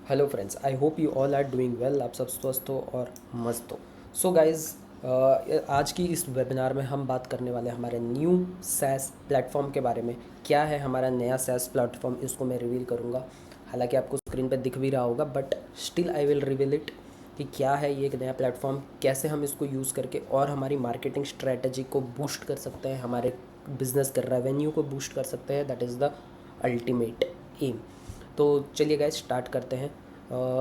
Hello friends, I hope you all are doing well. आप सब स्वस्थ हो और मस्त हो। सो गाइज़, आज की इस वेबिनार में हम बात करने वाले हैं हमारे न्यू सैस प्लेटफॉर्म के बारे में। क्या है हमारा नया सैस प्लेटफॉर्म, इसको मैं रिवील करूँगा। हालांकि आपको स्क्रीन पर दिख भी रहा होगा, but still I will reveal it कि क्या है ये एक नया प्लेटफॉर्म, कैसे हम इसको यूज़ करके और हमारी मार्केटिंग स्ट्रेटजी को बूस्ट कर सकते हैं, हमारे बिजनेस के रेवेन्यू को बूस्ट कर सकते हैं। That is the ultimate aim. तो चलिए गाइस स्टार्ट करते हैं।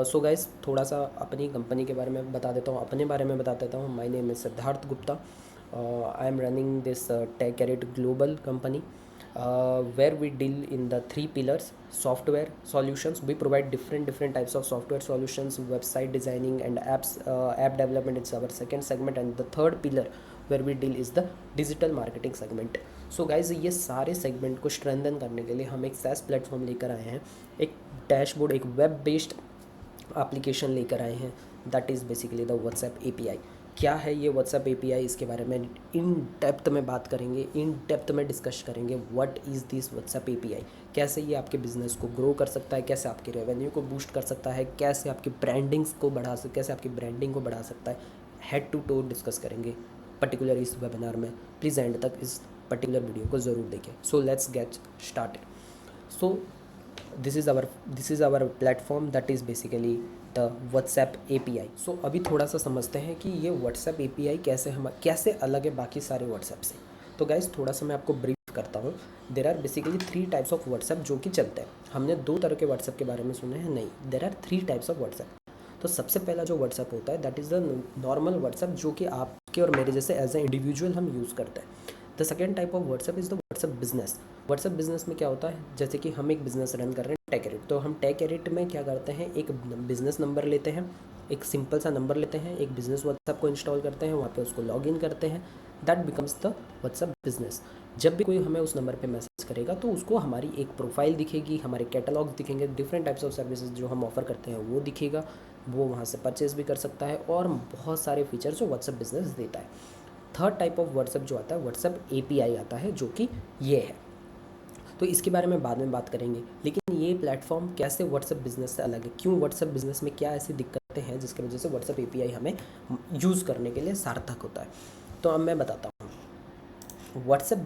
सो गाइस, थोड़ा सा अपनी कंपनी के बारे में बता देता हूँ, अपने बारे में बता देता हूँ। My name is Siddharth Gupta. I am running this tech carat global company where we deal in the three pillars: software solutions. We provide different types of software solutions, website designing and app development. It's our second segment, and the third pillar where we deal is the digital marketing segment. So guys, ये सारे segment को strengthen करने के लिए हम एक SaaS platform लेकर आए हैं, एक डैशबोर्ड, एक वेब बेस्ड एप्लीकेशन लेकर आए हैं। That is basically the WhatsApp API। क्या है ये व्हाट्सएप API, इसके बारे में इन डेप्थ में बात करेंगे, इन डेप्थ में डिस्कस करेंगे। What is this WhatsApp API, कैसे ये आपके बिजनेस को ग्रो कर सकता है, कैसे आपके रेवेन्यू को बूस्ट कर सकता है, कैसे आपकी ब्रांडिंग्स को बढ़ा सकता, कैसे आपकी ब्रांडिंग को बढ़ा सकता है। हेड टू टो डिस्कस करेंगे पर्टिकुलर इस वेबिनार में। प्लीज़ एंड तक इस पर्टिकुलर वीडियो को ज़रूर देखें। So let's get started. So this is our platform, that is basically the WhatsApp API। सो अभी थोड़ा सा समझते हैं कि ये व्हाट्सएप API कैसे अलग है बाकी सारे व्हाट्सएप से। तो गाइज, थोड़ा सा मैं आपको ब्रीफ करता हूँ। There are basically 3 types of WhatsApp जो कि चलते हैं। हमने 2 तरह के व्हाट्सएप के बारे में सुने हैं? नहीं, there are 3 types of WhatsApp. तो सबसे पहला जो व्हाट्सएप होता है, that is the normal WhatsApp, जो कि आपके और मेरे जैसे एज ए इंडिविजुअल हम यूज़ करते हैं। The second type of WhatsApp is the WhatsApp business. WhatsApp business में क्या होता है, जैसे कि हम एक बिज़नेस रन कर रहे हैं टेक एडिट, तो हम टेक एडिट में क्या करते हैं, एक बिज़नेस नंबर लेते हैं, एक सिंपल सा नंबर लेते हैं, एक बिज़नेस व्हाट्सएप को इंस्टॉल करते हैं, वहाँ पे उसको लॉग इन करते हैं। That becomes the WhatsApp business. जब भी कोई हमें उस नंबर पे मैसेज करेगा तो उसको हमारी एक प्रोफाइल दिखेगी, हमारे कैटलॉग्स दिखेंगे, डिफरेंट टाइप्स ऑफ सर्विसेज जो हम ऑफर करते हैं वो दिखेगा, वो वहाँ से परचेज भी कर सकता है, और बहुत सारे फीचर्स जो व्हाट्सएप बिजनेस देता है। थर्ड टाइप ऑफ व्हाट्सएप जो आता है, व्हाट्सएप API आता है, जो कि ये है। तो इसके बारे में बाद में बात करेंगे, लेकिन ये प्लेटफॉर्म कैसे व्हाट्सएप बिजनेस से अलग है, क्यों व्हाट्सएप बिजनेस में क्या ऐसी दिक्कतें हैं जिसकी वजह से व्हाट्सएप API हमें यूज़ करने के लिए सार्थक होता है। तो अब मैं बताता हूँ। व्हाट्सएप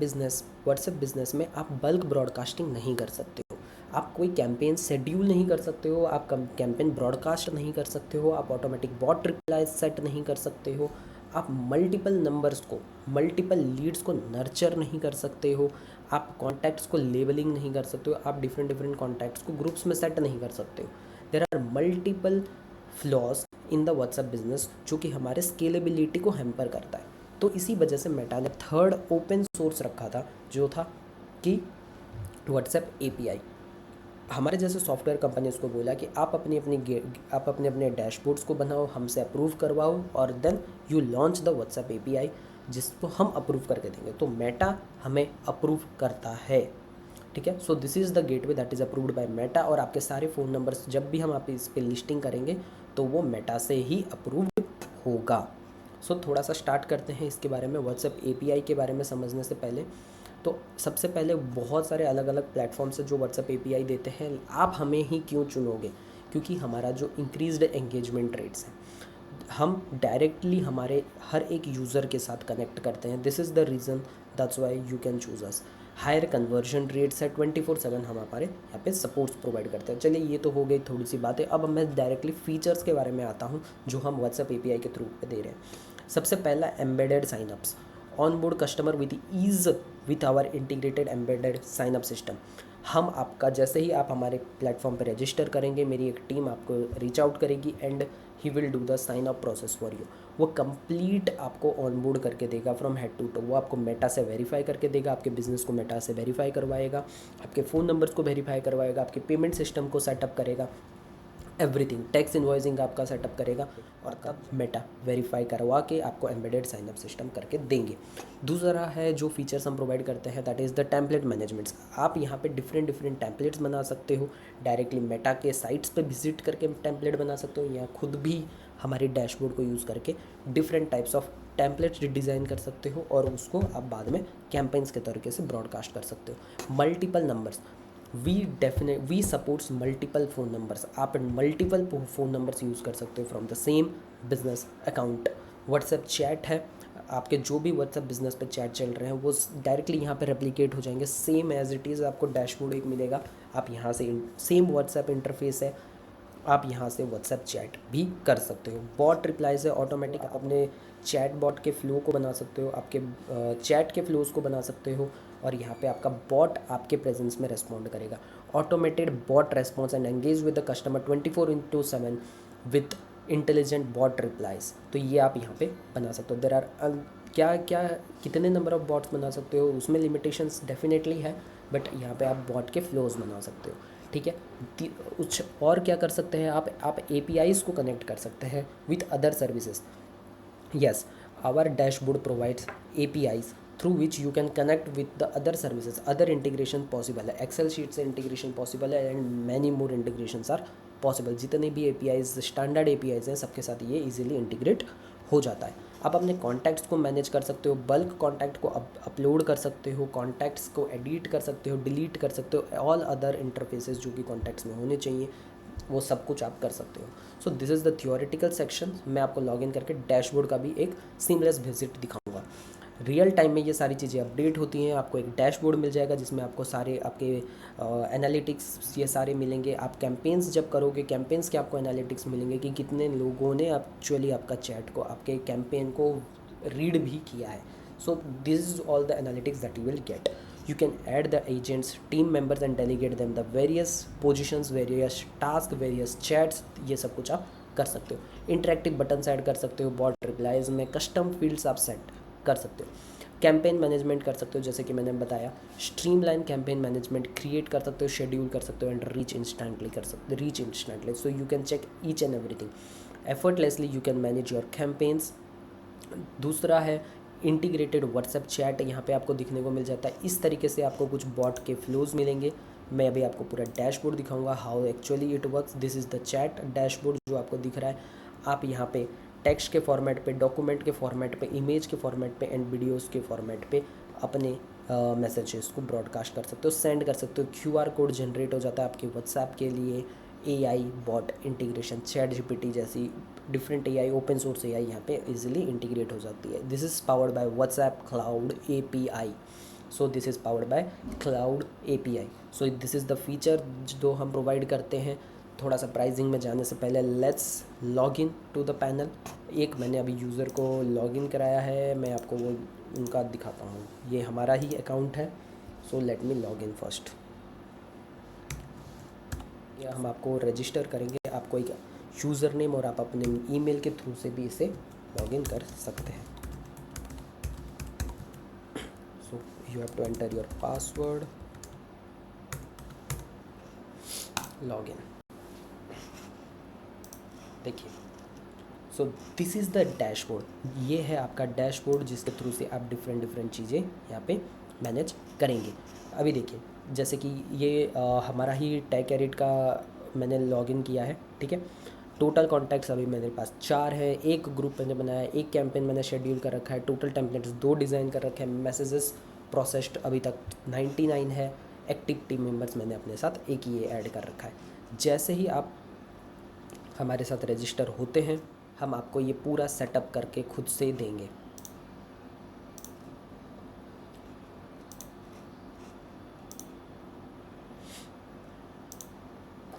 बिजनेस में आप बल्क ब्रॉडकास्टिंग नहीं कर सकते हो, आप कोई कैंपेन शेड्यूल नहीं कर सकते हो, आप कैंपेन ब्रॉडकास्ट नहीं कर सकते हो, आप ऑटोमेटिक बॉट रिप्लाई सेट नहीं कर सकते हो, आप मल्टीपल नंबर्स को, मल्टीपल लीड्स को नर्चर नहीं कर सकते हो, आप कॉन्टैक्ट्स को लेबलिंग नहीं कर सकते हो, आप डिफरेंट कॉन्टैक्ट्स को ग्रुप्स में सेट नहीं कर सकते हो। There are multiple flaws in the WhatsApp business जो कि हमारे स्केलेबिलिटी को हैम्पर करता है। तो इसी वजह से मेटा ने थर्ड ओपन सोर्स रखा था, जो था कि व्हाट्सएप API। हमारे जैसे सॉफ्टवेयर कंपनी उसको बोला कि आप अपने डैशबोर्ड्स को बनाओ, हमसे अप्रूव करवाओ, और then you launch the WhatsApp API, जिसको हम अप्रूव करके देंगे। तो मेटा हमें अप्रूव करता है, ठीक है। So this is the gateway that is approved by Meta, और आपके सारे फ़ोन नंबर्स जब भी हम आप इस पर लिस्टिंग करेंगे तो वो मेटा से ही अप्रूव्ड होगा। सो थोड़ा सा स्टार्ट करते हैं इसके बारे में, व्हाट्सएप API के बारे में समझने से पहले। तो सबसे पहले, बहुत सारे अलग अलग प्लेटफॉर्म्स है जो व्हाट्सएप API देते हैं। आप हमें ही क्यों चुनोगे? क्योंकि हमारा जो इंक्रीज्ड एंगेजमेंट रेट्स हैं, हम डायरेक्टली हमारे हर एक यूज़र के साथ कनेक्ट करते हैं। This is the reason, that's why you can choose us. Higher conversion rates है, 24/7 हम हमारे यहाँ पे सपोर्ट्स प्रोवाइड करते हैं। चलिए, ये तो हो गई थोड़ी सी बातें। अब मैं डायरेक्टली फीचर्स के बारे में आता हूँ जो हम व्हाट्सएप API के थ्रू पे दे रहे हैं। सबसे पहला, embedded signups. Onboard customer with ease with our integrated embedded signup system. हम आपका, जैसे ही आप हमारे प्लेटफॉर्म पर रजिस्टर करेंगे, मेरी एक टीम आपको रीच आउट करेगी and he will do the sign up process for you. वो कंप्लीट आपको ऑनबोर्ड करके देगा फ्रॉम हेड टू टो। वो आपको मेटा से वेरीफाई करके देगा, आपके बिजनेस को मेटा से वेरीफाई करवाएगा, आपके फ़ोन नंबर्स को वेरीफाई करवाएगा, आपके पेमेंट सिस्टम को सेटअप करेगा, एवरीथिंग, टैक्स इन्वॉइसिंग आपका सेटअप करेगा, और तब मेटा वेरीफाई करवा के आपको एम्बेडेड साइनअप सिस्टम करके देंगे। दूसरा है जो फीचर्स हम प्रोवाइड करते हैं, that is the template managements. आप यहाँ पे डिफरेंट टेम्पलेट्स बना सकते हो, डायरेक्टली मेटा के साइट्स पे विजिट करके टेम्पलेट बना सकते हो, या खुद भी हमारी डैशबोर्ड को यूज़ करके different types of templates design कर सकते हो, और उसको आप बाद में कैंपेन्स के तरीके से ब्रॉडकास्ट कर सकते हो। Multiple numbers, we supports multiple phone numbers. आप मल्टीपल फ़ोन नंबर्स यूज़ कर सकते हो from the same business account. WhatsApp chat है, आपके जो भी व्हाट्सएप बिजनेस पे चैट चल रहे हैं वो डायरेक्टली यहाँ पे रेप्लिकेट हो जाएंगे, सेम एज इट इज़। आपको डैशबोर्ड एक मिलेगा, आप यहाँ से सेम व्हाट्सएप इंटरफेस है, आप यहाँ से व्हाट्सएप चैट भी कर सकते हो। बॉट रिप्लाई से ऑटोमेटिक आप अपने चैट बॉट के फ्लो को बना सकते हो, आपके चैट के फ्लोज को बना सकते हो, और यहाँ पे आपका बॉट आपके प्रेजेंस में रेस्पॉन्ड करेगा। Automated bot response and engage with the customer 24/7 with intelligent bot replies. तो ये आप यहाँ पे बना सकते हो। देर आर क्या क्या कितने नंबर ऑफ बॉट्स बना सकते हो उसमें लिमिटेशंस डेफिनेटली है, बट यहाँ पे आप बॉट के फ्लोज बना सकते हो, ठीक है। कुछ और क्या कर सकते हैं आप APIs को कनेक्ट कर सकते हैं with other services. Yes, our dashboard provides APIs through which you can connect with the other services, other integration possible है, Excel sheet से integration possible है, and many more integrations are possible। जितने भी APIs standard APIs हैं सबके साथ ये easily integrate हो जाता है। आप अपने कॉन्टैक्ट्स को मैनेज कर सकते हो, बल्क कॉन्टैक्ट को अपलोड कर सकते हो, कॉन्टैक्ट्स को एडिट कर सकते हो, डिलीट कर सकते हो, ऑल अदर इंटरफेसेस जो कि कॉन्टैक्ट्स में होने चाहिए वो सब कुछ आप कर सकते हो। सो this is the theoretical section. मैं आपको लॉगिन करके डैशबोर्ड का भी एक सीमलेस विजिट दिखाऊंगा। रियल टाइम में ये सारी चीज़ें अपडेट होती हैं, आपको एक डैशबोर्ड मिल जाएगा जिसमें आपको सारे आपके एनालिटिक्स ये सारे मिलेंगे। आप कैंपेन्स जब करोगे, कैंपेन्स के आपको एनालिटिक्स मिलेंगे कि कितने लोगों ने एक्चुअली आपका चैट को, आपके कैंपेन को रीड भी किया है। So this is all the analytics that you will get. You can add the agents, team members and delegate them the various positions, various tasks, various chats, ये सब कुछ आप कर सकते हो। इंटरेक्टिव बटन्स ऐड कर सकते हो, बॉट रिप्लाईज में कस्टम फील्ड्स आप सेट कर सकते हो। कैंपेन मैनेजमेंट कर सकते हो, जैसे कि मैंने बताया स्ट्रीमलाइन कैंपेन मैनेजमेंट क्रिएट कर सकते हो, शेड्यूल कर सकते हो and reach instantly. So you can check each and everything effortlessly, you can manage your campaigns. दूसरा है इंटीग्रेटेड व्हाट्सएप चैट, यहाँ पे आपको दिखने को मिल जाता है। इस तरीके से आपको कुछ बॉट के फ्लोज मिलेंगे। मैं अभी आपको पूरा डैशबोर्ड दिखाऊंगा how actually it works. This is the chat dashboard जो आपको दिख रहा है। आप यहाँ पे टेक्स्ट के फॉर्मेट पे, डॉक्यूमेंट के फॉर्मेट पे, इमेज के फॉर्मेट पे एंड वीडियोस के फॉर्मेट पे अपने मैसेजेस को ब्रॉडकास्ट कर सकते हो, सेंड कर सकते हो। QR कोड जनरेट हो जाता है आपके व्हाट्सएप के लिए। AI bot integration, chat GPT जैसी different AI, open source AI यहाँ पे इजीली इंटीग्रेट हो जाती है। This is powered by WhatsApp cloud API। So this is powered by cloud API। So this is the feature जो हम provide करते हैं। थोड़ा सा प्राइसिंग में जाने से पहले let's log in to the panel. एक मैंने अभी यूज़र को लॉग इन कराया है, मैं आपको वो उनका दिखाता हूँ। ये हमारा ही अकाउंट है। So let me log in first. या हम आपको रजिस्टर करेंगे, आपको एक यूज़र नेम और आप अपने ईमेल के थ्रू से भी इसे लॉगिन कर सकते हैं। So you have to enter your password, login. देखिए, so this is the dashboard. ये है आपका डैशबोर्ड जिसके थ्रू से आप डिफरेंट चीज़ें यहाँ पे मैनेज करेंगे। अभी देखिए, जैसे कि ये हमारा ही टेक एडिट का मैंने लॉगिन किया है, ठीक है। टोटल कॉन्टैक्ट्स अभी मेरे पास 4 है, एक ग्रुप मैंने बनाया है, एक कैंपेन मैंने शेड्यूल कर रखा है, टोटल टेम्पलेट्स 2 डिज़ाइन कर रखे हैं, मैसेजेस प्रोसेस्ड अभी तक 99 है, एक्टिव टीम मेंबर्स मैंने अपने साथ एक ये ऐड कर रखा है। जैसे ही आप हमारे साथ रजिस्टर होते हैं, हम आपको ये पूरा सेटअप करके खुद से देंगे।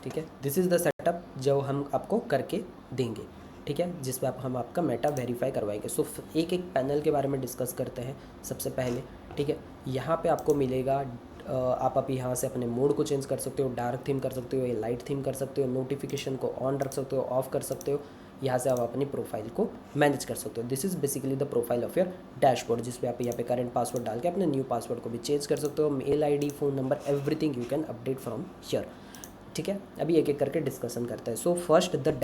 ठीक है, दिस इज़ द सेटअप जो हम आपको करके देंगे, ठीक है, जिस पर हम आपका मेटा वेरीफाई करवाएंगे। सो एक एक पैनल के बारे में डिस्कस करते हैं सबसे पहले, ठीक है। यहाँ पे आपको मिलेगा, आप अभी यहाँ से अपने मोड को चेंज कर सकते हो, डार्क थीम कर सकते हो या लाइट थीम कर सकते हो, नोटिफिकेशन को ऑन रख सकते हो, ऑफ कर सकते हो। यहाँ से आप अपनी प्रोफाइल को मैनेज कर सकते हो। This is basically the profile of your dashboard, जिस पे आप यहाँ पे करंट पासवर्ड डाल के अपने न्यू पासवर्ड को भी चेंज कर सकते हो। Mail ID, phone number, everything you can update from here, ठीक है। अभी एक एक करके डिस्कशन करते हैं। So first the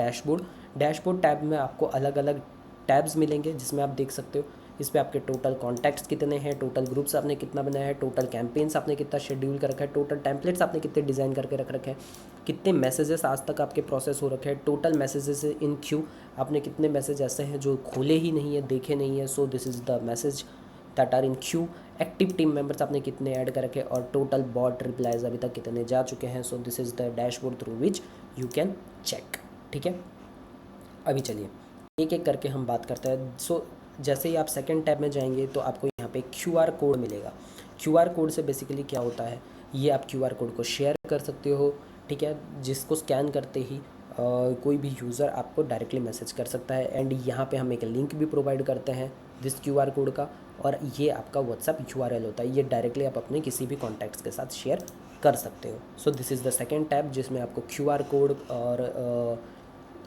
dashboard tab में आपको अलग अलग टैब्स मिलेंगे जिसमें आप देख सकते हो इस पर आपके टोटल कॉन्टैक्ट्स कितने हैं, टोटल ग्रुप्स आपने कितना बनाया है, टोटल कैंपेन्स आपने कितना शेड्यूल कर रखा है, टोटल टेम्पलेट्स आपने कितने डिज़ाइन करके रख रखे हैं, कितने मैसेजेस आज तक आपके प्रोसेस हो रखे हैं, टोटल मैसेजेस इन क्यू, आपने कितने मैसेज ऐसे हैं जो खोले ही नहीं है, देखे नहीं है। So this is the message that are in queue, active team members आपने कितने ऐड कर रखे और टोटल बॉट रिप्लाईज अभी तक कितने जा चुके हैं। So this is the dashboard through which you can check. ठीक है, अभी चलिए एक एक करके हम बात करते हैं। सो जैसे ही आप सेकंड टैब में जाएंगे तो आपको यहाँ पे QR कोड मिलेगा। QR कोड से बेसिकली क्या होता है, ये आप QR कोड को शेयर कर सकते हो। ठीक है, जिसको स्कैन करते ही कोई भी यूज़र आपको डायरेक्टली मैसेज कर सकता है। एंड यहाँ पे हम एक लिंक भी प्रोवाइड करते हैं दिस QR कोड का, और ये आपका व्हाट्सएप URL होता है। ये डायरेक्टली आप अपने किसी भी कॉन्टैक्ट्स के साथ शेयर कर सकते हो। सो this is the second tab जिसमें आपको QR कोड और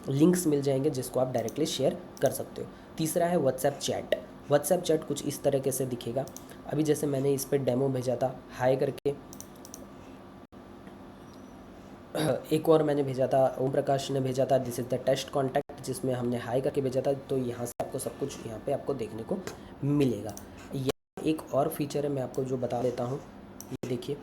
लिंक्स मिल जाएंगे जिसको आप डायरेक्टली शेयर कर सकते हो। तीसरा है व्हाट्सएप चैट। व्हाट्सएप चैट कुछ इस तरीके से दिखेगा। अभी जैसे मैंने इस पर डेमो भेजा था हाय करके, एक और मैंने भेजा था, ओम प्रकाश ने भेजा था, this is the test contact जिसमें हमने हाई करके भेजा था। तो यहाँ से आपको सब कुछ यहाँ पे आपको देखने को मिलेगा। यह एक और फीचर है, मैं आपको जो बता देता हूँ। ये देखिए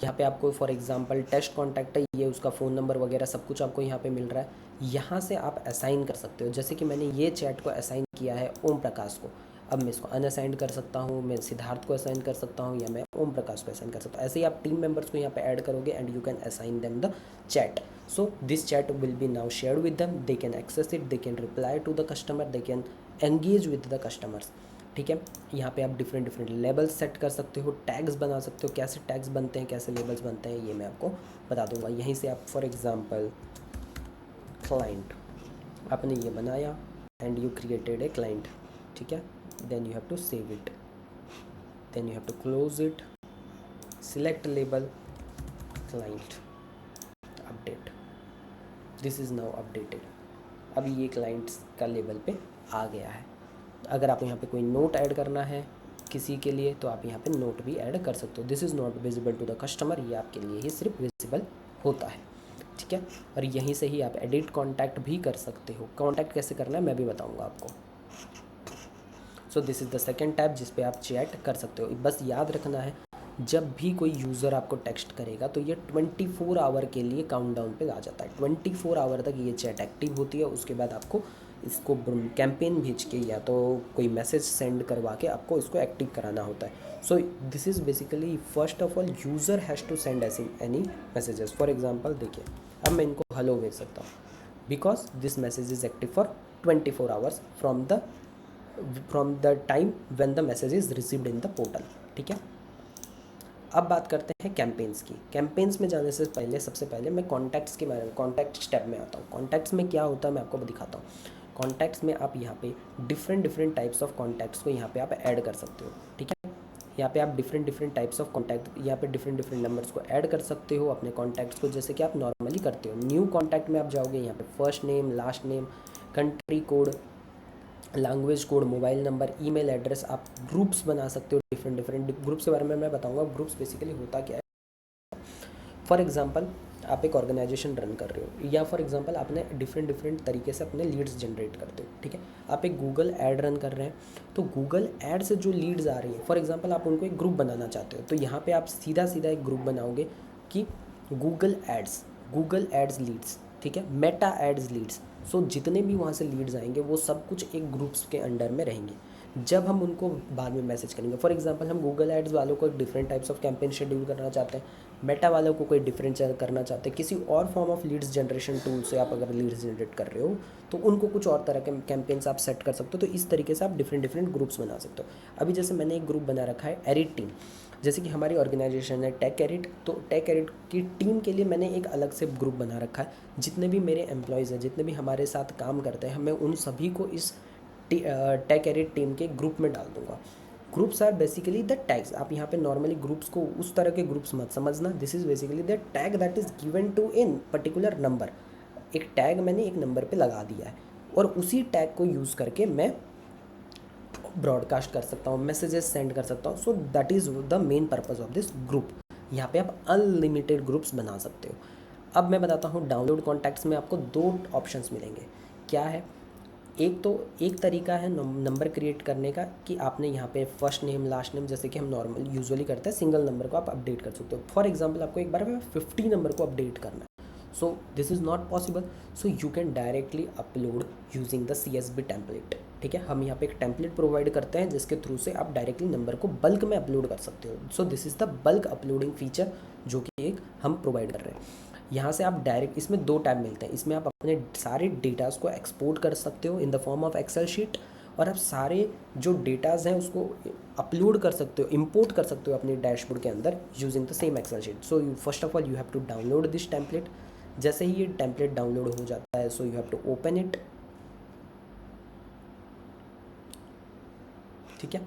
यहाँ पे आपको फॉर एग्जांपल टेस्ट कॉन्टैक्ट है, ये उसका फ़ोन नंबर वगैरह सब कुछ आपको यहाँ पे मिल रहा है। यहाँ से आप असाइन कर सकते हो। जैसे कि मैंने ये चैट को असाइन किया है ओम प्रकाश को, अब मैं इसको अनअसाइन कर सकता हूँ, मैं सिद्धार्थ को असाइन कर सकता हूँ, या मैं ओम प्रकाश को असाइन कर सकता हूँ। ऐसे ही आप टीम मेंबर्स को यहाँ पे ऐड करोगे and you can assign them the chat. So this chat will be now shared with them, they can access it, they can reply to the customer, they can engage with the customers. ठीक है, यहाँ पे आप different labels set कर सकते हो, tags बना सकते हो। कैसे टैग्स बनते हैं, कैसे लेबल्स बनते हैं, ये मैं आपको बता दूंगा। यहीं से आप फॉर एग्जांपल क्लाइंट आपने ये बनाया and you created a client. ठीक है, then you have to save it, then you have to close it, select label, client, update, this is now updated. अभी ये क्लाइंट्स का लेबल पे आ गया है। अगर आपको यहाँ पे कोई नोट ऐड करना है किसी के लिए तो आप यहाँ पे नोट भी ऐड कर सकते हो। This is not visible to the customer, ये आपके लिए ही सिर्फ विजिबल होता है। ठीक है, और यहीं से ही आप एडिट कॉन्टैक्ट भी कर सकते हो। कॉन्टैक्ट कैसे करना है मैं भी बताऊँगा आपको। सो this is the second tab जिस पे आप चैट कर सकते हो। बस याद रखना है जब भी कोई यूज़र आपको टेक्स्ट करेगा तो ये 24 आवर के लिए काउंटडाउन पे आ जाता है। 24 आवर तक ये चैट एक्टिव होती है। उसके बाद आपको इसको कैंपेन भेज के या तो कोई मैसेज सेंड करवा के आपको इसको एक्टिव कराना होता है। So this is basically first of all user has to send any messages. For example देखिए, अब मैं इनको हेलो भेज सकता हूँ because this message is active for 24 hours from the time when the message is received in the portal. ठीक है, अब बात करते हैं कैंपेन्स की। कैंपेन्स में जाने से पहले सबसे पहले मैं कॉन्टैक्ट्स के बारे में, कॉन्टैक्ट टैब में आता हूँ। कॉन्टैक्ट्स में क्या होता है मैं आपको दिखाता हूँ। कॉन्टैक्ट्स में आप यहाँ पे डिफरेंट टाइप्स ऑफ कॉन्टैक्ट्स को यहाँ पे आप ऐड कर सकते हो। ठीक है, यहाँ पे आप डिफरेंट टाइप्स ऑफ कॉन्टैक्ट, यहाँ पे डिफरेंट नंबर्स को ऐड कर सकते हो अपने कॉन्टैक्ट्स को, जैसे कि आप नॉर्मली करते हो। न्यू कॉन्टैक्ट में आप जाओगे, यहाँ पे first name, last name, country code, language code, mobile number, email address, आप ग्रुप्स बना सकते हो। डिफरेंट ग्रुप्स के बारे में मैं बताऊंगा। ग्रुप्स बेसिकली होता क्या है। फॉर एग्जांपल आप एक ऑर्गेनाइजेशन रन कर रहे हो, या फॉर एग्जांपल आपने डिफरेंट तरीके से अपने लीड्स जनरेट करते हो। ठीक है, आप एक गूगल ऐड रन कर रहे हैं, तो गूगल ऐड से जो लीड्स आ रही है, फॉर एग्जांपल आप उनको एक ग्रुप बनाना चाहते हो, तो यहाँ पे आप सीधा एक ग्रुप बनाओगे कि गूगल एड्स लीड्स। ठीक है, मेटा एड्स लीड्स। सो जितने भी वहाँ से लीड्स आएंगे वो सब कुछ एक ग्रुप्स के अंडर में रहेंगे। जब हम उनको बाद में मैसेज करेंगे, फॉर एग्जांपल हम गूगल एड्स वालों को different types of campaign schedule करना चाहते हैं, मेटा वालों को कोई डिफरेंट करना चाहते हैं, किसी और form of leads generation tool से आप अगर लीड्स जनरेट कर रहे हो तो उनको कुछ और तरह के कैंपेन्स आप सेट कर सकते हो। तो इस तरीके से आप डिफरेंट ग्रुप्स बना सकते हो। अभी जैसे मैंने एक ग्रुप बना रखा है एरिट टीम, जैसे कि हमारी ऑर्गेनाइजेशन है टेक एरिट, तो टेक एरिट की टीम के लिए मैंने एक अलग से ग्रुप बना रखा है। जितने भी मेरे एम्प्लॉयज़ हैं, जितने भी हमारे साथ काम करते हैं, मैं उन सभी को इस टेक एरिट टीम के ग्रुप में डाल दूंगा। Groups are basically the tags. आप यहाँ पे नॉर्मली ग्रुप्स को उस तरह के ग्रुप्स मत समझना। This is basically the tag that is given to in particular number. एक टैग मैंने एक नंबर पे लगा दिया है और उसी टैग को यूज़ करके मैं ब्रॉडकास्ट कर सकता हूँ, मैसेजेस सेंड कर सकता हूँ। So that is the main purpose of this group. यहाँ पे आप अनलिमिटेड ग्रुप्स बना सकते हो। अब मैं बताता हूँ डाउनलोड कॉन्टैक्ट्स में आपको 2 ऑप्शंस मिलेंगे। क्या है, एक तरीका है नंबर क्रिएट करने का कि आपने यहाँ पे फर्स्ट नेम, लास्ट नेम, जैसे कि हम नॉर्मल यूजुअली करते हैं, सिंगल नंबर को आप अपडेट कर सकते हो। फॉर एग्जांपल आपको एक बार में 50 नंबर को अपडेट करना है, so this is not possible. So you can directly upload using the CSV template. ठीक है, हम यहाँ पे एक टेम्पलेट प्रोवाइड करते हैं जिसके थ्रू से आप डायरेक्टली नंबर को बल्क में अपलोड कर सकते हो। सो this is the bulk uploading feature जो कि एक हम प्रोवाइड कर रहे हैं। यहाँ से आप डायरेक्ट, इसमें 2 टैब मिलते हैं, इसमें आप अपने सारे डेटाज़ को एक्सपोर्ट कर सकते हो in the form of Excel sheet, और आप सारे जो डेटाज़ हैं उसको अपलोड कर सकते हो, इंपोर्ट कर सकते हो अपने डैशबोर्ड के अंदर using the same Excel sheet. So first of all you have to download this template. जैसे ही ये टेम्पलेट डाउनलोड हो जाता है, so you have to open it. ठीक है,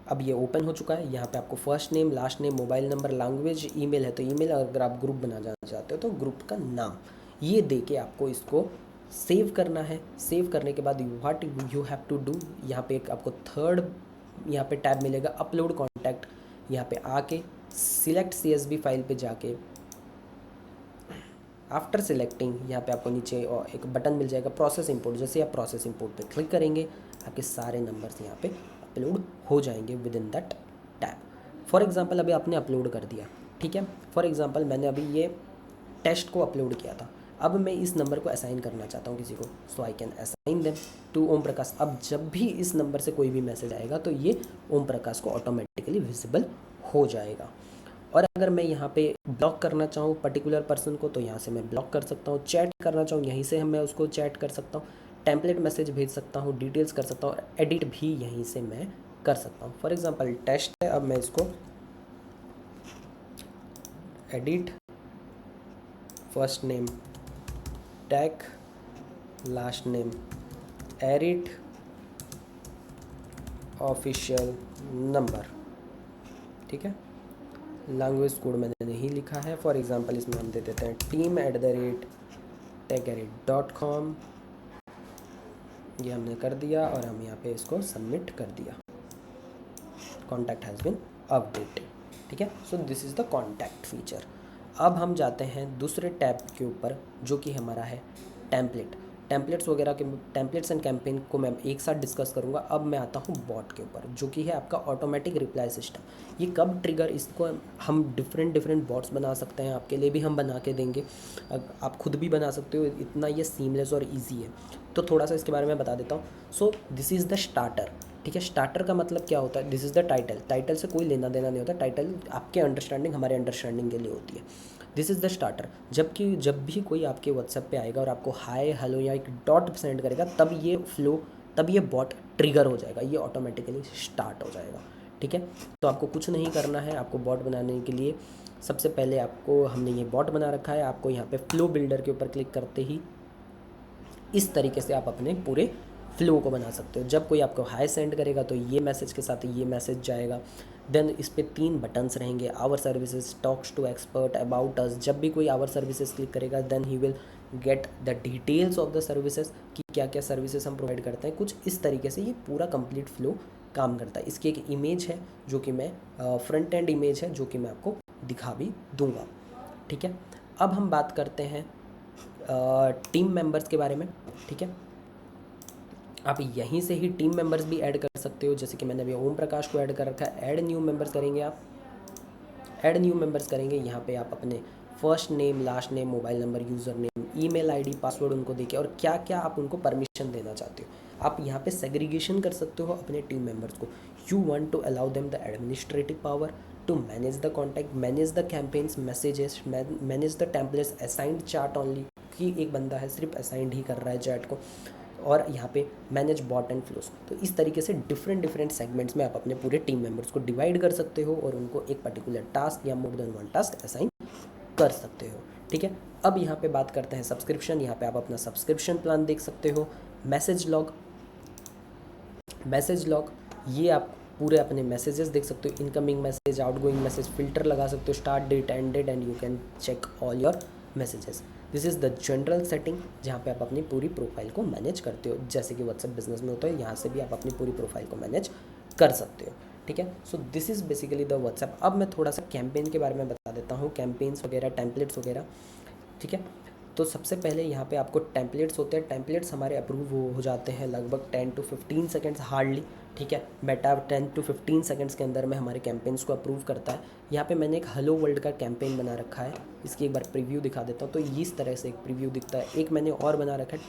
अब ये ओपन हो चुका है। यहाँ पे आपको first name, last name, mobile number, language, email है तो ईमेल, अगर आप ग्रुप बनाना चाहते हो तो ग्रुप का नाम, ये दे के आपको इसको सेव करना है। सेव करने के बाद what you have to do, यहाँ पे एक आपको थर्ड यहाँ पे टैब मिलेगा, अपलोड कॉन्टैक्ट। यहाँ पे आके सिलेक्ट CSV फाइल पे जाके आफ्टर सिलेक्टिंग यहाँ पे आपको नीचे एक बटन मिल जाएगा प्रोसेस इंपोर्ट। जैसे आप प्रोसेस इंपोर्ट पे क्लिक करेंगे, आपके सारे नंबर्स यहाँ पे अपलोड हो जाएंगे with in that tab. For example अभी आपने अपलोड कर दिया, ठीक है, फॉर एग्जांपल मैंने अभी ये टेस्ट को अपलोड किया था, अब मैं इस नंबर को असाइन करना चाहता हूँ किसी को, so I can assign them to Om Prakash. अब जब भी इस नंबर से कोई भी मैसेज आएगा तो ये ओम प्रकाश को ऑटोमेटिकली विजिबल हो जाएगा। और अगर मैं यहाँ पे ब्लॉक करना चाहूँ पर्टिकुलर पर्सन को तो यहाँ से मैं ब्लॉक कर सकता हूँ। चैट करना चाहूँ यहीं से मैं उसको चैट कर सकता हूँ, टेम्पलेट मैसेज भेज सकता हूँ, डिटेल्स कर सकता हूँ, एडिट भी यहीं से मैं कर सकता हूँ। फॉर एग्जांपल टेस्ट है, अब मैं इसको edit first name tag, last name edit official number, ठीक है। लैंग्वेज कोड मैंने नहीं लिखा है, फॉर एग्जांपल इसमें हम दे देते हैं team@tech.com, ये हमने कर दिया और हम यहाँ पे इसको सबमिट कर दिया। कॉन्टैक्ट हैज़ बिन अपडेटेड, ठीक है। So this is the contact feature. अब हम जाते हैं दूसरे टैब के ऊपर जो कि हमारा है टेम्पलेट्स वगैरह के। टेम्पलेट्स एंड कैंपेन को मैं एक साथ डिस्कस करूंगा। अब मैं आता हूँ बॉट के ऊपर जो कि है आपका ऑटोमेटिक रिप्लाई सिस्टम। ये कब ट्रिगर, इसको हम डिफरेंट बॉट्स बना सकते हैं, आपके लिए भी हम बना के देंगे, आप खुद भी बना सकते हो, इतना ये सीमलेस और ईजी है। तो थोड़ा सा इसके बारे में बता देता हूँ। सो दिस इज़ द स्टार्टर, ठीक है। स्टार्टर का मतलब क्या होता है, this is the title. Title से कोई लेना देना नहीं होता, टाइटल आपके अंडरस्टैंडिंग हमारे अंडरस्टैंडिंग के लिए होती है। This is the starter. जब भी कोई आपके व्हाट्सएप पे आएगा और आपको हाय हेलो या एक डॉट सेंड करेगा, तब ये बॉट ट्रिगर हो जाएगा, ये ऑटोमेटिकली स्टार्ट हो जाएगा, ठीक है। तो आपको कुछ नहीं करना है। आपको बॉट बनाने के लिए सबसे पहले हमने ये बॉट बना रखा है। आपको यहाँ पे फ्लो बिल्डर के ऊपर क्लिक करते ही इस तरीके से आप अपने पूरे फ्लो को बना सकते हो। जब कोई आपको हाय सेंड करेगा तो ये मैसेज के साथ ये मैसेज जाएगा। देन इस पे 3 बटन्स रहेंगे, our services, talks to expert, about us. जब भी कोई आवर सर्विसेज क्लिक करेगा then he will get the details of the services कि क्या क्या सर्विसेज हम प्रोवाइड करते हैं। कुछ इस तरीके से ये पूरा कंप्लीट फ्लो काम करता है। इसकी एक इमेज है जो कि मैं फ्रंट एंड इमेज है जो कि मैं आपको दिखा भी दूंगा, ठीक है। अब हम बात करते हैं टीम मेंबर्स के बारे में, ठीक है। आप यहीं से ही टीम मेंबर्स भी ऐड कर सकते हो, जैसे कि मैंने अभी ओम प्रकाश को ऐड कर रखा है। ऐड न्यू मेंबर्स करेंगे, आप ऐड न्यू मेंबर्स करेंगे। यहाँ पे आप अपने first name, last name, mobile number, user name, email ID, password उनको देके और क्या क्या आप उनको परमिशन देना चाहते हो। आप यहाँ पे सेग्रीगेशन कर सकते हो अपने टीम मेंबर्स को। You want to allow them the administrative power to manage the contact, manage the campaigns, messages, manage the templates, assigned chat only, कि एक बंदा है सिर्फ असाइंड ही कर रहा है चैट को, और यहाँ पे मैनेज बॉट एंड फ्लोस। तो इस तरीके से डिफरेंट सेगमेंट्स में आप अपने पूरे टीम मेंबर्स को डिवाइड कर सकते हो और उनको एक पर्टिकुलर टास्क या more than one task assign कर सकते हो, ठीक है। अब यहाँ पे बात करते हैं सब्सक्रिप्शन। यहाँ पे आप अपना सब्सक्रिप्शन प्लान देख सकते हो। मैसेज लॉग, ये आप पूरे अपने मैसेजेस देख सकते हो, incoming message, outgoing message, filter लगा सकते हो, start date, end date, and you can check all your messages. This is the general setting जहाँ पे आप अपनी पूरी प्रोफाइल को मैनेज करते हो, जैसे कि व्हाट्सएप बिजनेस में होता है, यहाँ से भी आप अपनी पूरी प्रोफाइल को मैनेज कर सकते हो, ठीक है। So this is basically the WhatsApp. अब मैं थोड़ा सा कैंपेन के बारे में बता देता हूँ, कैंपेन्स वगैरह, टेम्पलेट्स वगैरह, ठीक है। तो सबसे पहले यहाँ पे आपको टेम्पलेट्स होते हैं। टेम्पलेट्स हमारे अप्रूव हो जाते हैं लगभग 10 to 15 सेकेंड्स हार्डली, ठीक है। मेटा 10 to 15 सेकेंड्स के अंदर में हमारे कैंपेन्स को अप्रूव करता है। यहाँ पे मैंने एक हेलो वर्ल्ड का कैंपेन बना रखा है, इसकी एक बार प्रीव्यू दिखा देता हूँ। तो इस तरह से एक प्रीव्यू दिखता है। एक मैंने और बना रखा है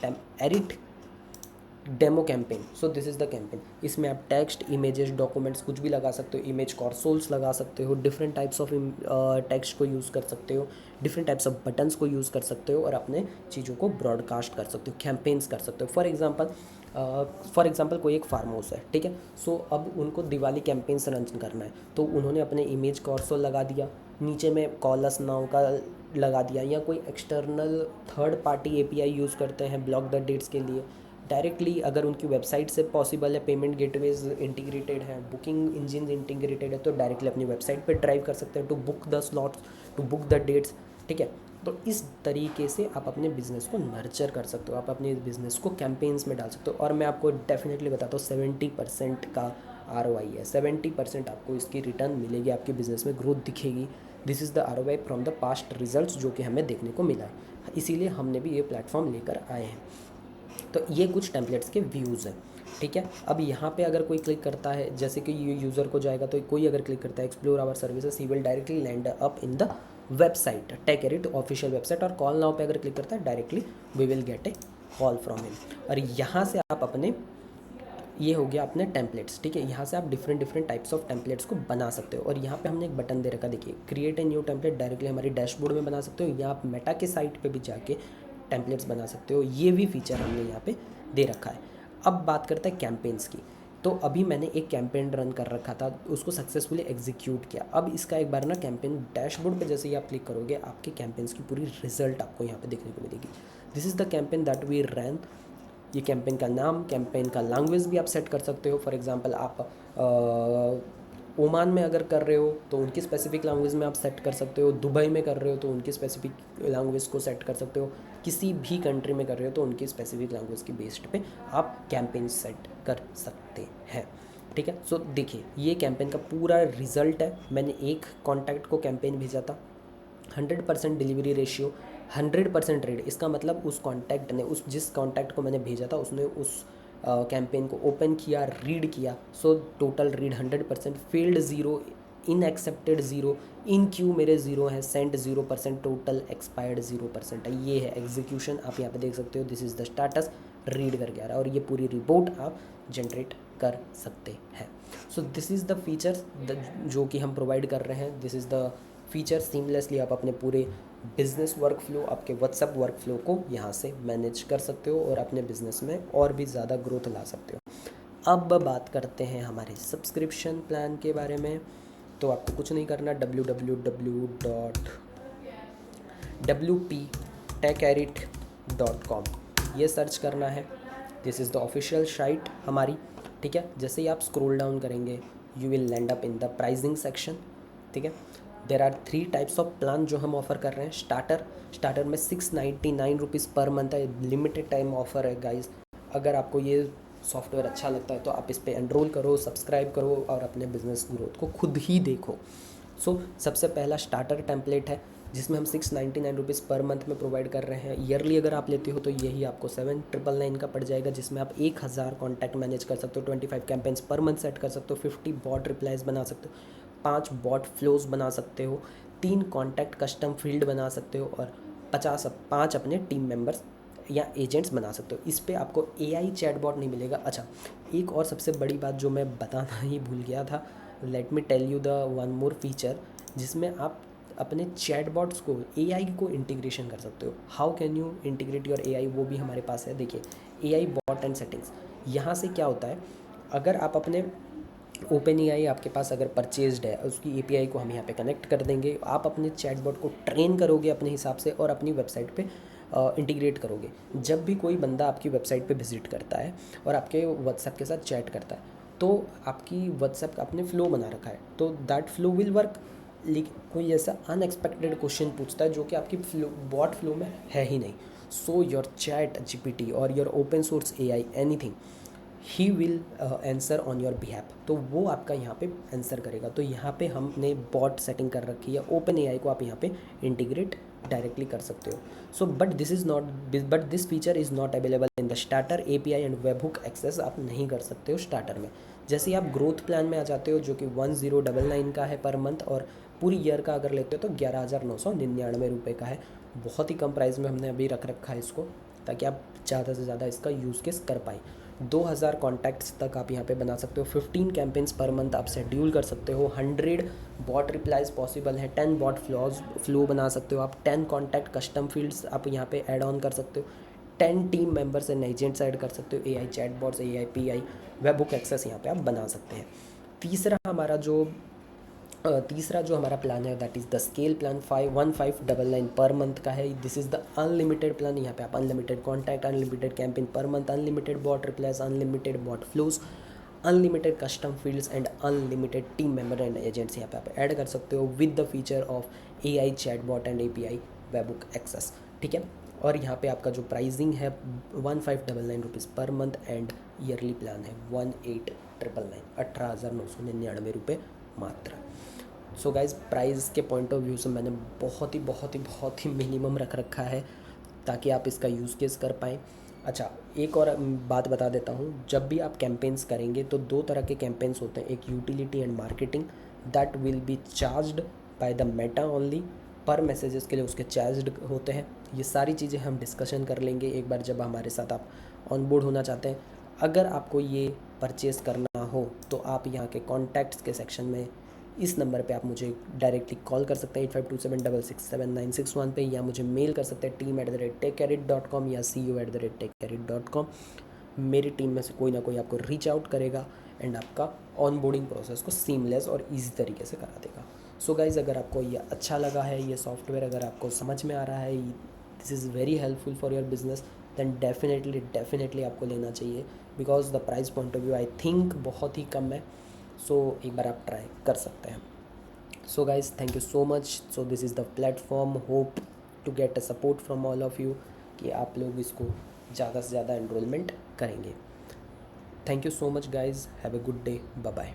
demo campaign. So this is the campaign. इसमें आप टेक्स्ट, इमेजेस, डॉक्यूमेंट्स कुछ भी लगा सकते हो, इमेज कॉर्सोल्स लगा सकते हो, डिफरेंट टाइप्स ऑफ टेक्स्ट को यूज़ कर सकते हो, डिफरेंट टाइप्स ऑफ बटन्स को यूज़ कर सकते हो और अपने चीज़ों को ब्रॉडकास्ट कर सकते हो, कैंपेन्स कर सकते हो। फॉर एग्जांपल कोई एक फार्म हाउस है, ठीक है। सो अब उनको दिवाली कैंपेन्स रन करना है, तो उन्होंने अपने इमेज कॉर्सोल लगा दिया, नीचे में कॉल अस नाउ का लगा दिया, या कोई external third party API use करते हैं ब्लॉक द डेट्स के लिए। डायरेक्टली अगर उनकी वेबसाइट से पॉसिबल है, पेमेंट गेटवेज इंटीग्रेटेड है, बुकिंग इंजन इंटीग्रेटेड है, तो डायरेक्टली अपनी वेबसाइट पे ड्राइव कर सकते हैं to book the slots, to book the dates, ठीक है। तो इस तरीके से आप अपने बिज़नेस को नर्चर कर सकते हो, आप अपने बिज़नेस को कैंपेन्स में डाल सकते हो। और मैं आपको डेफिनेटली बताता हूँ 70% का ROI है, 70% आपको इसकी रिटर्न मिलेगी, आपके बिज़नेस में ग्रोथ दिखेगी। This is the ROI from the past results जो कि हमें देखने को मिला है, इसीलिए हमने भी ये प्लेटफॉर्म लेकर आए हैं। तो ये कुछ टेम्पलेट्स के व्यूज़ हैं, ठीक है। अब यहाँ पे अगर कोई क्लिक करता है, जैसे कि ये यूज़र को जाएगा, तो कोई अगर क्लिक करता है explore our services, he will directly land up in the website, tech care it official website. और कॉल नाउ पे अगर क्लिक करता है, directly we will get a call from him. और यहाँ से आप अपने, ये हो गया अपने टेम्पलेट्स, ठीक है। यहाँ से आप डिफरेंट टाइप्स ऑफ टेम्पलेट्स को बना सकते हो। और यहाँ पे हमने एक बटन दे रखा, देखिए create a new template, directly हमारी डैशबोर्ड में बना सकते हो, या आप मेटा के साइट पे भी जाके टेम्पलेट्स बना सकते हो। ये भी फीचर हमने यहाँ पे दे रखा है। अब बात करते हैं कैंपेन्स की। तो अभी मैंने एक कैंपेन रन कर रखा था, उसको सक्सेसफुली एग्जीक्यूट किया। अब इसका एक बार ना कैंपेन डैशबोर्ड पे जैसे ही आप क्लिक करोगे, आपके कैंपेन्स की पूरी रिजल्ट आपको यहाँ पे देखने को मिलेगी। This is the campaign that we ran. ये कैंपेन का नाम, कैंपेन का लैंग्वेज भी आप सेट कर सकते हो। फॉर एग्जांपल आप ओमान में अगर कर रहे हो तो उनकी स्पेसिफिक लैंग्वेज में आप सेट कर सकते हो, दुबई में कर रहे हो तो उनकी स्पेसिफिक लैंग्वेज को सेट कर सकते हो, किसी भी कंट्री में कर रहे हो तो उनकी स्पेसिफिक लैंग्वेज की बेस्ड पे आप कैंपेन सेट कर सकते हैं, ठीक है। सो देखिए ये कैंपेन का पूरा रिजल्ट है। मैंने एक कॉन्टैक्ट को कैंपेन भेजा था, 100% डिलीवरी रेशियो, 100% रीड। इसका मतलब उस कॉन्टैक्ट ने, उस जिस कॉन्टैक्ट को मैंने भेजा था उसने उस कैंपेन को ओपन किया, रीड किया। सो टोटल रीड 100%, फील्ड 0, इन एक्सेप्टेड 0, इन क्यू मेरे 0 हैं, सेंड 0%, टोटल एक्सपायर्ड 0% है। ये है एग्जीक्यूशन, आप यहाँ पे देख सकते हो। This is the status, read करके आ रहा है। और ये पूरी रिपोर्ट आप जनरेट कर सकते हैं। So this is the features जो कि हम प्रोवाइड कर रहे हैं। This is the feature, seamlessly आप अपने पूरे बिज़नेस वर्क फ्लो, आपके व्हाट्सएप वर्क फ्लो को यहाँ से मैनेज कर सकते हो और अपने बिज़नेस में और भी ज़्यादा ग्रोथ ला सकते हो। अब बात करते हैं हमारे सब्सक्रिप्शन प्लान के बारे में। तो आपको कुछ नहीं करना, www.wptecherit.com ये सर्च करना है। This is the official site हमारी, ठीक है। जैसे ही आप स्क्रॉल डाउन करेंगे, you will land up in the pricing section, ठीक है। There are 3 types of plan जो हम ऑफ़र कर रहे हैं। स्टार्टर में 699 रुपीज़ पर मंथ है, लिमिटेड टाइम ऑफ़र है गाइस। अगर आपको ये सॉफ्टवेयर अच्छा लगता है तो आप इस पर एनरोल करो, सब्सक्राइब करो और अपने बिजनेस ग्रोथ को खुद ही देखो। सो सबसे पहला स्टार्टर टेम्पलेट है जिसमें हम 699 रुपीज़ पर मंथ में प्रोवाइड कर रहे हैं। ईयरली अगर आप लेते हो तो यही आपको 799 का पड़ जाएगा, जिसमें आप 1000 कॉन्टैक्ट मैनेज कर सकते हो, 25 कैंपेन्स पर मंथ सेट कर सकते हो, 50 बॉट रिप्लाईज बना सकते हो, 5 बॉट फ्लोज बना सकते हो, 3 कॉन्टैक्ट कस्टम फील्ड बना सकते हो और 5 अपने टीम मेंबर्स या एजेंट्स बना सकते हो। इस पे आपको AI चैटबॉट नहीं मिलेगा। अच्छा, एक और सबसे बड़ी बात जो मैं बताना ही भूल गया था, let me tell you the one more feature, जिसमें आप अपने चैटबॉट्स को, AI को इंटीग्रेशन कर सकते हो। How can you integrate your AI, वो भी हमारे पास है। देखिए AI बॉट एंड सेटिंग्स, यहाँ से क्या होता है, अगर आप अपने OpenAI आपके पास अगर परचेज्ड है, उसकी API को हम यहाँ पे कनेक्ट कर देंगे। आप अपने चैटबॉट को ट्रेन करोगे अपने हिसाब से और अपनी वेबसाइट पे इंटीग्रेट करोगे। जब भी कोई बंदा आपकी वेबसाइट पे विजिट करता है और आपके व्हाट्सएप के साथ चैट करता है, तो आपकी व्हाट्सएप का आपने फ्लो बना रखा है, तो दैट फ्लो विल वर्क। लेकिन कोई ऐसा अनएक्सपेक्टेड क्वेश्चन पूछता है जो कि आपकी बॉट फ्लो में है ही नहीं, सो योर चैट GPT और your open source AI anything, he will answer on your behalf. तो वो आपका यहाँ पे आंसर करेगा। तो यहाँ पे हमने बॉट सेटिंग कर रखी है। OpenAI को आप यहाँ पे इंटीग्रेट डायरेक्टली कर सकते हो। So but this feature is not available in the starter. API and webhook access आप नहीं कर सकते हो स्टार्टर में। जैसे ही आप ग्रोथ प्लान में आ जाते हो जो कि 1099 का है पर मंथ, और पूरी ईयर का अगर लेते हो तो 11,999 रुपये का है। बहुत ही कम प्राइस में हमने अभी रख रखा है इसको। ताकि आप ज़्यादा से ज़्यादा इसका यूज़ केस कर पाएँ। 2000 कॉन्टैक्ट्स तक आप यहाँ पे बना सकते हो, 15 कैंपेन्स पर मंथ आप शेड्यूल कर सकते हो, 100 बॉट रिप्लाइज पॉसिबल है, 10 बॉट फ्लो बना सकते हो आप, 10 कॉन्टैक्ट कस्टम फील्ड्स आप यहाँ पे ऐड ऑन कर सकते हो, 10 team members and agents add कर सकते हो, AI chatbots, AI PI, webhook access यहाँ पे आप बना सकते हैं। तीसरा जो हमारा प्लान है that is the scale plan 1599 per month का है। This is the unlimited plan. यहाँ पे आप unlimited contact, unlimited campaign per month, unlimited bot replies, unlimited bot flows, unlimited custom fields and unlimited team member and agents यहाँ पे आप add कर सकते हो with the feature of AI chatbot and API webhook access. ठीक है, और यहाँ पे आपका जो प्राइसिंग है 1599 rupees per month and yearly plan है 18,999 18,999 मात्र। सो गाइज़, प्राइस के पॉइंट ऑफ व्यू से मैंने बहुत ही मिनिमम रख रखा है ताकि आप इसका यूज़ केस कर पाएँ। अच्छा, एक और बात बता देता हूँ, जब भी आप कैंपेन्स करेंगे तो 2 तरह के कैंपेन्स होते हैं, एक utility and marketing, that will be charged by the Meta only. पर मैसेजेस के लिए उसके चार्ज्ड होते हैं। ये सारी चीज़ें हम डिस्कशन कर लेंगे एक बार जब हमारे साथ आप ऑन बोर्ड होना चाहते हैं। अगर आपको ये परचेज़ करना हो तो आप यहाँ के कॉन्टैक्ट्स के सेक्शन में इस नंबर पे आप मुझे डायरेक्टली कॉल कर सकते हैं 8527667961 पे, या मुझे मेल कर सकते हैं team@techcarrot.com या CEO@techcarrot.com। मेरी टीम में से कोई ना कोई आपको रीच आउट करेगा एंड आपका ऑन बोर्डिंग प्रोसेस को सीमलेस और ईजी तरीके से करा देगा। सो गाइज़, अगर आपको ये अच्छा लगा है, ये सॉफ्टवेयर अगर आपको समझ में आ रहा है, this is very helpful for your business, then definitely आपको लेना चाहिए, because the price point of view I think बहुत ही कम है। सो एक बार आप ट्राई कर सकते हैं। So guys, thank you so much. So this is the platform, hope to get a support from all of you कि आप लोग इसको ज़्यादा से ज़्यादा एनरोलमेंट करेंगे। Thank you so much guys, have a good day, bye bye.